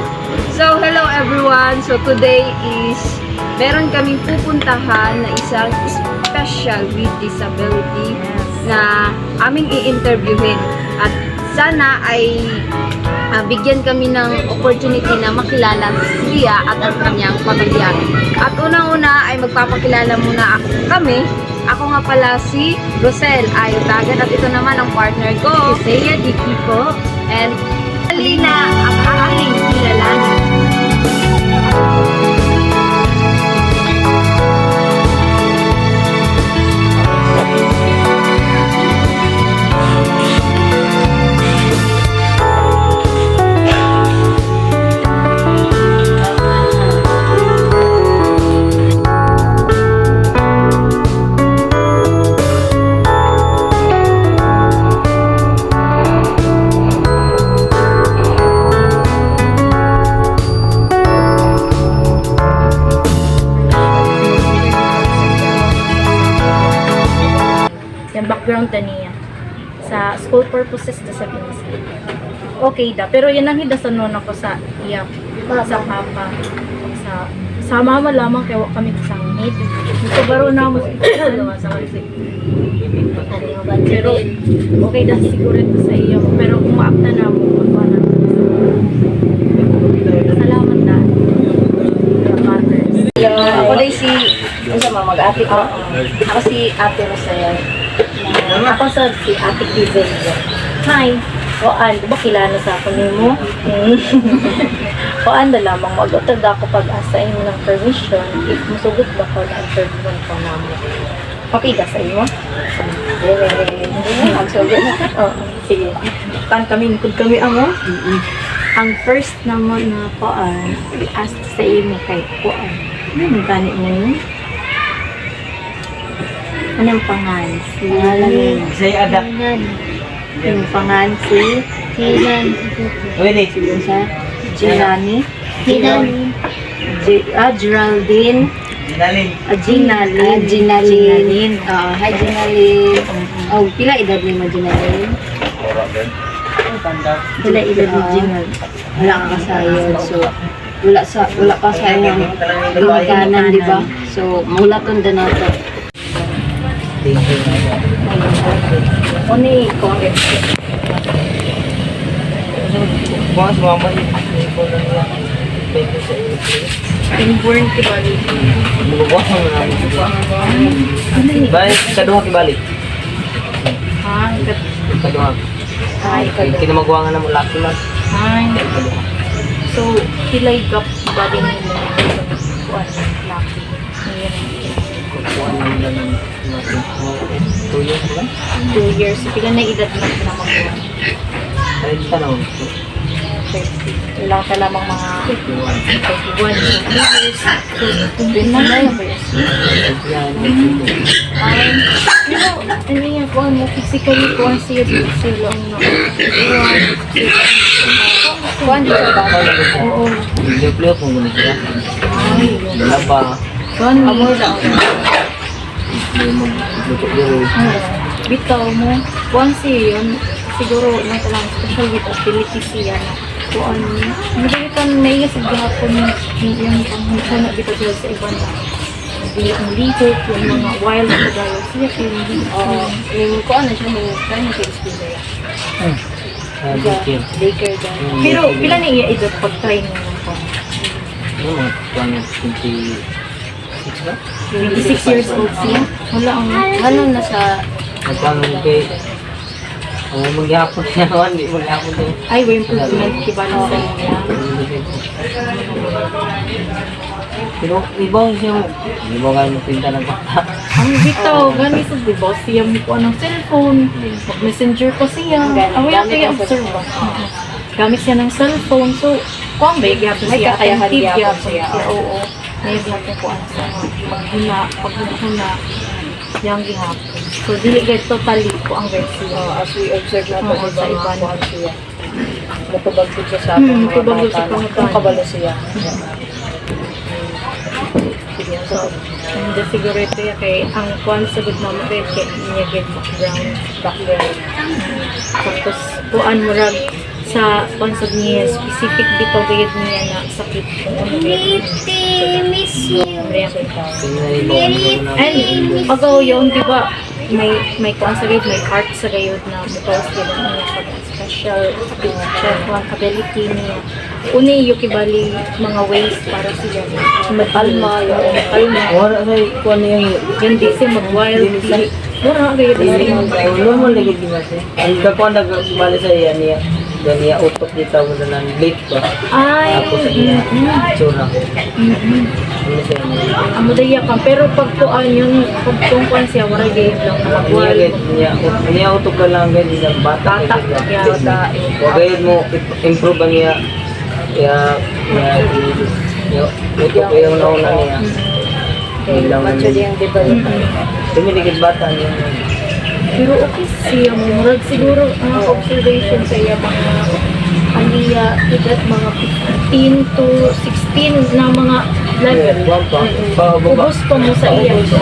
video. So, hello everyone. So, today is meron kaming pupuntahan na isang special with disability na aming i-interviewin. At sana ay bigyan kami ng opportunity na makilala siya at ang kanyang pamilya. At unang-una ay magpapakilala muna kami. Ako nga pala si Rosel Ayotagan at ito naman ang partner ko, si Zea Dicky po. And Alina ang aking kilalanin. Background na niya sa school purposes da sa Pinas. Okay da, pero yan ang hidasanon ako sa iya sa papa sa mama lamang kaya kami isang maid. Ito baro na mo sa pero okay da siguro ito sa iyo, pero kung maapta na mo magpana. Salamat da. Ako din si mag-ate ko. Ako si Ate Rosel. Ako sa si Ate Kizel. Hi. Oan, diba kilala sa ako nimo? Oan na lamang mag-utag ako pag-assign mo ng permission if musugot ba ko na interviewan ko namo. Okay ka sa imo? Magsugot na. Oo, sige. Tan kami amo. Ang first naman na koan, i-ask sa imo kay koan. Ano gani mo yun? Anong pangalan? Say adak. Yung pangalan si Hilan. Wait, Sa Jelani. Hilan. Geraldine. Ginalin. Ginalin. Ginalin. Hi Ginalin. Oh, pila edad ni mo Ginalin? Wala edad ni Ginalin. Wala ka sayod. So, wala pa sa inyong ginaganan, di ba? So, mulaton din nato. Oni ko. Bukas mama hindi ko lang yan. Thank you sa iyo. Inborn kibali. Bukas mo na. Bye, kaduha kibali. Ha? Kaduha. Ay, Kinamagwangan na mo laki mas. Ay. So, kilay gap bali nila. Kuan, lucky. Kukuha na nila ng 2 years ba? 2 years. Pila na edad na makuha. Ay, tanong. 30. Ilang ka lamang mga 31. 2 years. So, 29 na ba yun? Ano yan, kuhan mo, physically, kuhan siya, sila ang Kuhan dito ba? oo. Pleo kung gano'n siya. Ay, Wala pa. kuhan mo lang. May magluto dito. Bitaw mo, kuhan siya yun, siguro, nang talang special with ability siya na kuhan mo. Hindi ka naiya sa gihapon yung panghunan bitaw sila sa iba na ang lihok, yung mga wild na kagayo siya, yung Yung kuhan na siya, yung kaya na siya ispila. daycare dyan. Pero pila na iya edad pag-try mo ng kuhan? Ano mga 26 ba? 26 years old siya. Wala ang Ano na sa Magkano kay maghihapon niya naman, di maghihapon niya. ay way improvement kiba na sa niya. Pero ibang siya mo. Ibang kayo magpinta ng bata. Ang bitaw, gani sa diba siya mo ko ng cellphone, mag-messenger pa siya. Away ako yung observe ba? Gamit siya ng cellphone, so kung ba yung May siya, kakayahan attentive gyapon gyapon siya. Oo. May gyapon ko ang sa paghuna, yung gihapon. So, dili guys, totally ko ang guys siya. as we observe na Oo, ito sa iba na. siya. Natubagod siya sa natubagod sa mga Kung kabalo siya. So, hindi siguro ito yung kay ang kuwan sa good mama kay niya get background. Background. Tapos, kuan mo rag sa sponsor niya specific dito gayud niya na sakit. And pagaw yun, di ba, may kuan sa gayud, may heart sa gayud na mukawas gayud niya pag special ability niya. Uni yung kibali mga ways para sila magpalma, yung kalma. Wala sa kuan niya. Yan di siya mag-wild. Mura gayud siya. Normal lagi di ba siya? Ang dako nagbali sa iya niya. Niya utok dito mo na late ba. Ay, Tapos niya tsura. Ano siya niya? amo daya ka. Pero pag kuan yun, pag kuan siya, wala gayud lang na mag-wild. Niya utok ka lang ganyan ng bata. Bata, kaya wala. Huwag gayud mo improve ang niya. Kaya utok ko yung nauna niya. Ilang tumiligid bata niya. Pero okay siya, murag siguro mga observation sa iya mga aliya, edad mga 15 to 16 na mga level. Ubos pa mo sa iya. 29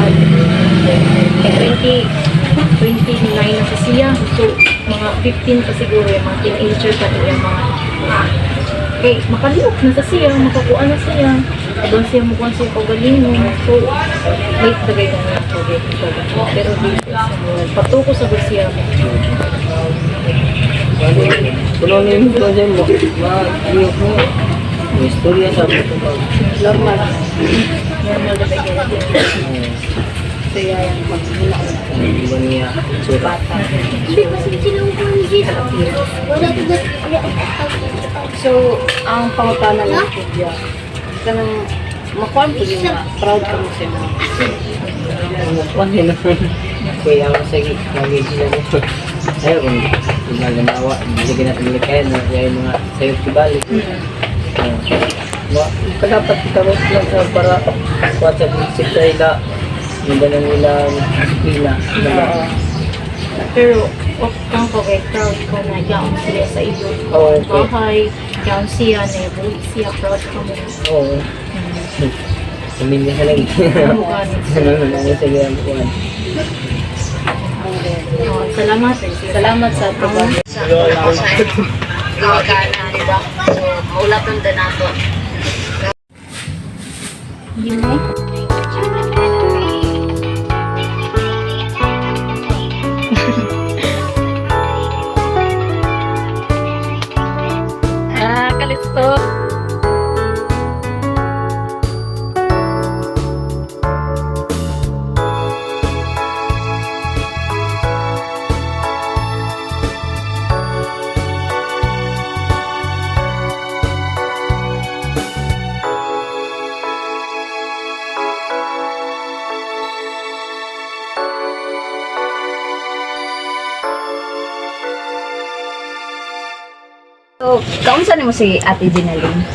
na sa siya. So, mga 15 pa siguro yung mga teenager pa iya mga makaliyok na sa siya, makakuha na siya. Doon siya mukuha siya pagalingon. So, late na kayo na pero dito sa patuko sa siya. Puno niyo yung mga dyan mo. Mga mo. May istorya sa mga pag. Normal. Normal na bigyan natin. Kaya yung pagmula ko. Iba niya. Tsura. So, ang pangutana ng Kudya, kanang makuha po yung proud ka mo siya. Kuan nila. Kaya ang sige. Lagi sila mo. Ayaw kung naganawa. Sige natin malikayan na kaya yung mga sayo kibalik. Dapat kita mo lang sa para kuha sa bisip sa ila. Yung ganang ilang pila. Pero, kang kay proud ko na yaon sila sa iyo. Oo, okay. Bahay, yaon siya na buhi siya, proud ka mo. Oo. Pamilya ka lang. Ano na sige ang kuhan. Salamat. Salamat sa tubag. Sa iwagana, di ba? So, maulaton din nato. Kalisto. So, kaunsa nimo si Ate Ginaline?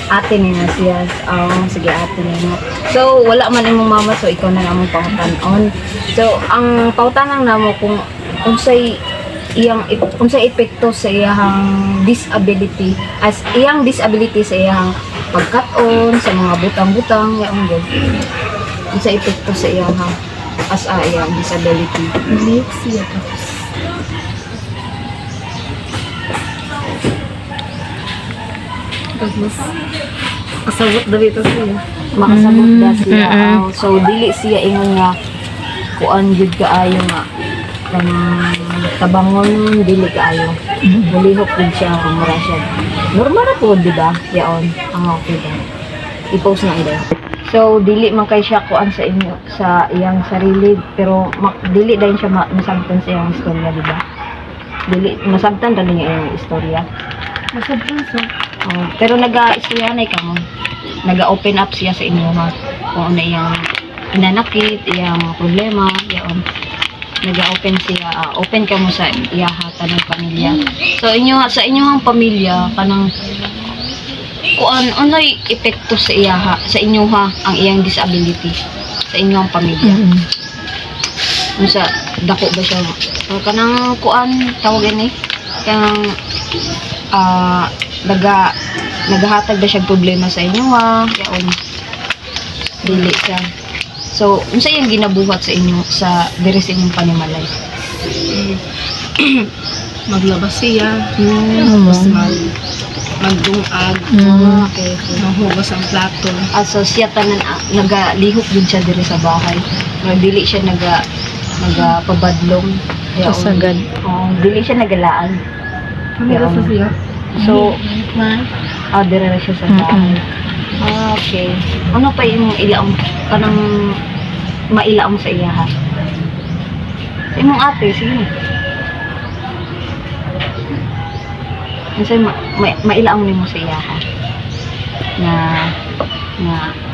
Ate ni na siya. Sige, ate ni mo. So, wala man imong mama, so ikaw na namong pangutanon. So, ang pautanan namo kung unsay unsay epekto sa iyang disability, as iyang disability sa iyang pagkat-on sa mga butang-butang yaong gud. Unsay epekto sa iyang as iyang disability. Umiyak siya tapos. Tapos, kasabot na dito siya. Makasabot na siya. So dili siya ingon nga kuan jud kaayo nga kanang tabangon dili kaayo. Mulihok din siya ang mura siya. Normal na po, di ba? Yaon ang okay ba. I-post na ida. So dili man kay siya kuan sa inyo sa iyang sarili pero dili dayon siya masabtan sa iyang istorya, di ba? Dili masabtan ra niya iyang istorya. Masabtan siya. Pero naga-istoryanay ka mo. Naga-open up siya sa inyo ha. Kung ano iyang pinanakit, iyang mga problema, yaon. Naga-open siya, open ka mo sa iyahatan ng pamilya. So sa inyong pamilya kanang kuan unoy epekto sa iyaha, sa inyo ha, ang iyang disability sa inyong pamilya. Unsa dako ba siya? Kanang kuan tawag ni kanang nagahatag ba siyang problema sa inyo ha? Yaon. Dili siya. So, unsa yung ginabuhat sa inyo sa diri sa inyong panimalay? maglabas siya, Amo. tapos magdungag, Okay. mahugas ang plato. So siya tanan nagalihok din siya diri sa bahay. Dili siya nagapabadlong. Kasagad. Dili siya nagalaan. Ano sa siya? So, diri na siya sa bahay. Okay. Ano pa yung ilaong kanang mailaong sa iya ha? Sa imong ate, sige. Kasi mailaong nimo sa iya ha? Na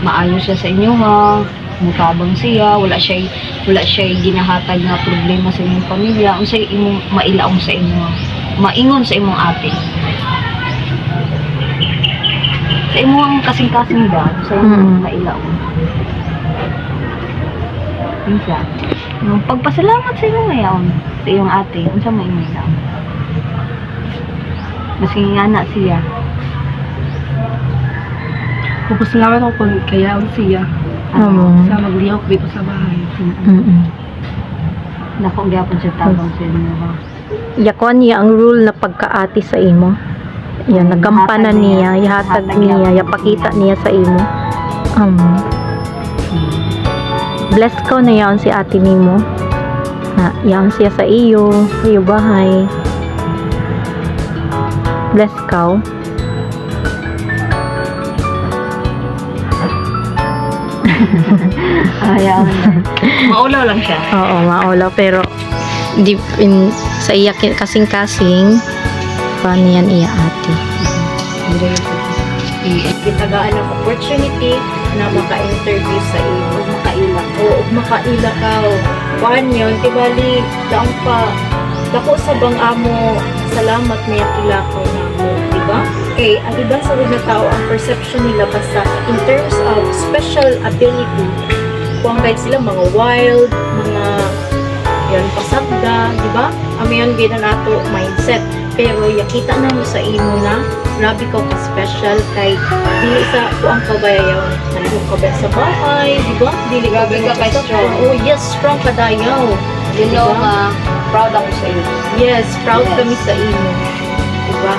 maayos siya sa inyo ha, mutabang siya, wala siya ginahatag nga problema sa inyong pamilya. Unsay imong mailaong sa inyo, maingon sa imong ate. Sa imong kasing-kasing ba, sa imong mailaong. Unsa? Yung pagpasalamat sa imong mayaon, sa iyong ate, unsa mo imong ilaong? Maski nga na siya. Pupasalamat ako kung kaya siya. Amo. Sa maglihok dito sa bahay. Nako gyapon siya tabang sa inyo ha. Yakuan niya ang rule na pagkaati sa imo. Yan, nagampanan Ihatag niya. niya, ihatag Ihatag niya, niya. yapakita niya sa imo. Bless ko na yaon si ate nimo. Na, yaon siya sa iyo bahay. Bless ka. Ayaw na. Maulaw lang siya. Oo, maulaw pero deep in sa iya kasing-kasing paano yan iya ate. Gitagaan ng opportunity na maka-interview sa imo, makaila. Oo, makaila ka. Kuan yun, tibali, daang pa, dako sa bang amo, salamat niya tilakaw na mo, diba? Okay, ang ibang sa na tao, ang perception nila basta in terms of special ability, kung kahit sila mga wild, mga yan, pasagda, diba? Amayon gina nato mindset. Pero yakita na mo sa imo na grabe ka ka-special kay dili sa kuang kabayaw nalihok ka ba sa bahay, di ba? Dili Grabe ka ka-strong. Oh, yes, strong ka dayaw. You know, Diba? proud ako sa iyo. Yes, proud Yes. kami sa imo. Di ba?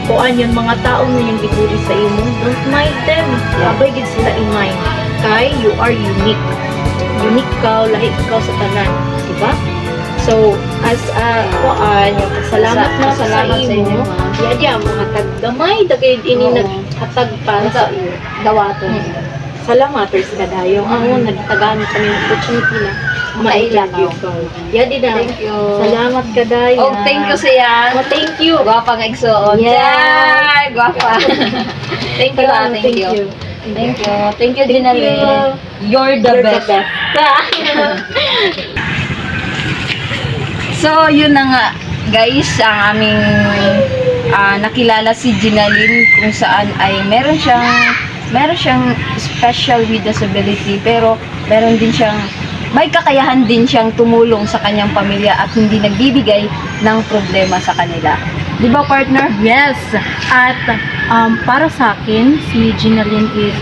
Kuan yun, mga tao na yung gibuli sa imo, don't mind them. Abay gid sila i-mind. Kay you are unique. Unique ka, lahi ikaw sa tanan. Di ba? So, as kuan, yung salamat na sa Salamat sa inyo, imo. ha? Yadya, mga taggamay, dagay ini Oo. naghatag pa sa iyo. Dawaton. Salamat, Ers Kadayo. Ang nagtagaan kami ng opportunity na mailagyo ka. Yadi na. Thank you. Salamat Kadayo. Oh, thank you siya. Oh, thank you. Gwapa nga igsuon. Yeah. Yeah, gwapa. Thank you, ha. Thank you. Thank you. Thank you, Dinalyn. You're the best. So, yun na nga, guys, ang aming nakilala si Ginalyn kung saan ay meron siyang special with disability pero meron din siyang may kakayahan din siyang tumulong sa kanyang pamilya at hindi nagbibigay ng problema sa kanila. Di ba, partner? Yes. At para sa akin, si Ginalyn is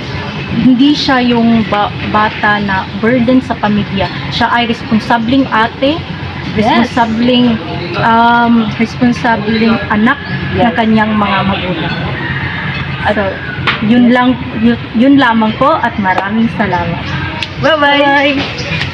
hindi siya yung bata na burden sa pamilya. Siya ay responsabling ate, responsabling anak ng kanyang mga magulang. So, yun lamang po at maraming salamat. Bye-bye!